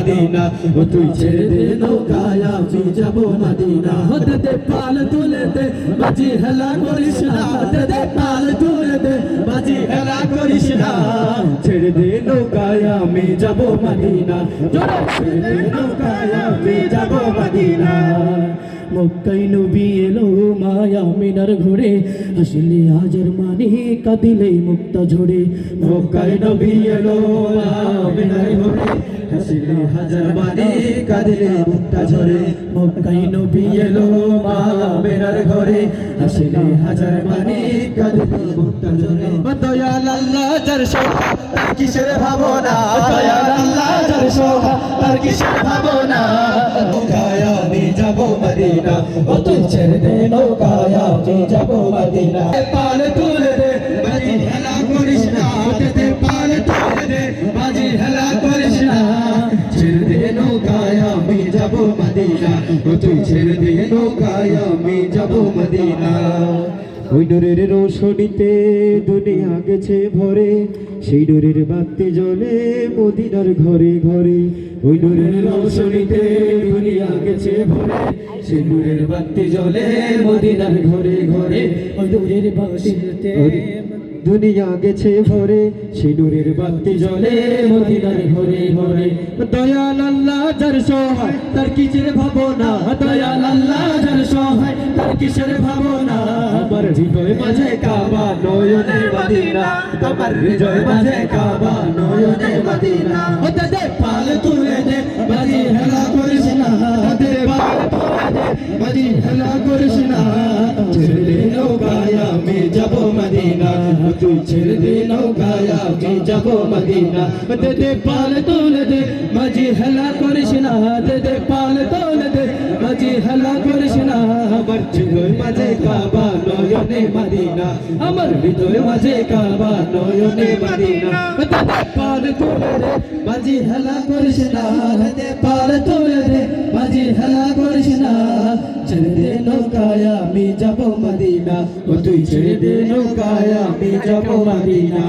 Medina oh তুই ছেড়ে দে নৌকায় আমি যাব মদিনা হতে দে পাল তুলে দে বাজি হেলা করিস না হতে দে পাল তুলে দে বাজি হেলা করিস না ছেড়ে দে নৌকায় আমি যাব মদিনা জোরে ছেড়ে দে নৌকায় আমি যাব মদিনা মক্কায় নবী এলো মায়া মিনার ঘরে হাসলে হাজার মানে কাঁদিলে মুক্তা ঝরে মক্কায় নবী এলো মায়া মিনার ঘরে হাসলে হাজার মানে কাঁদিলে মুক্তা ঝরে মক্কায় নবী এলো মায়া মিনার ঘরে হাসলে হাজার মানে কাঁদিলে মুক্তা ঝরে দয়াল আল্লাহ যার সোহা তার কিসের ভাবনা দয়াল আল্লাহ যার সোহা তার কিসের ভাবনা নৌকায় আমি যাব মদিনা ও তুই ছেড়ে দে নৌকায় আমি যাব মদিনা পাল তুলে দে বাজি হেলা করিস না ওতে পাল তুলে দে বাজি হেলা করিস না ছেড়ে দে নৌকায় আমি যাব মদিনা ও তুই ছেড়ে দে নৌকায় আমি যাব মদিনা ওই ডোরের রোশনীতে দুনিয়া গেছে ভরে সেই ডোরের বাতি জ্বলে মদিনার ঘরে ঘরে ওই ডোরের রোশনীতে দুনিয়া গেছে ভরে সেই ডোরের বাতি জ্বলে মদিনার ঘরে ঘরে ওই ডোরের বাতিতে দুনিয়া গেছে ভরে সেই নূরের বাতি জ্বলে মদিনার ঘরে ঘরে দয়াল আল্লাহ যার সহায় তার কিসের ভাবনা দয়াল আল্লাহ যার সহায় তার কিসের ভাবনা আমার হৃদয় মাঝে কাবা নয়নে মদিনা আমার হৃদয় মাঝে কাবা নয়নে মদিনা ওতে দে পাল তুলে দে বাজি হেলা করিস না দে পাল তুলে দে বাজি হেলা করিস না ছেড়ে দে নৌকায় আমি যাব মদিনা তুই ছেড়ে দে নৌকায় আমি যাব মদিনা দে দে পাল তুলে দে বাজি হেলা করিস না দে দে পাল তুলে দে বাজি হেলা করিস না আমার হৃদয় মাঝে কাবা নয়নে মদিনা আমার হৃদয় মাঝে কাবা নয়নে মদিনা দে দে পাল তুলে দে বাজি হেলা করিস না দে পাল তুলে দে বাজি হেলা করিস না ছেড়ে দে নৌকায় আমি যাব মদিনা ও তুই ছেড়ে দে নৌকায় আমি যাব মদিনা।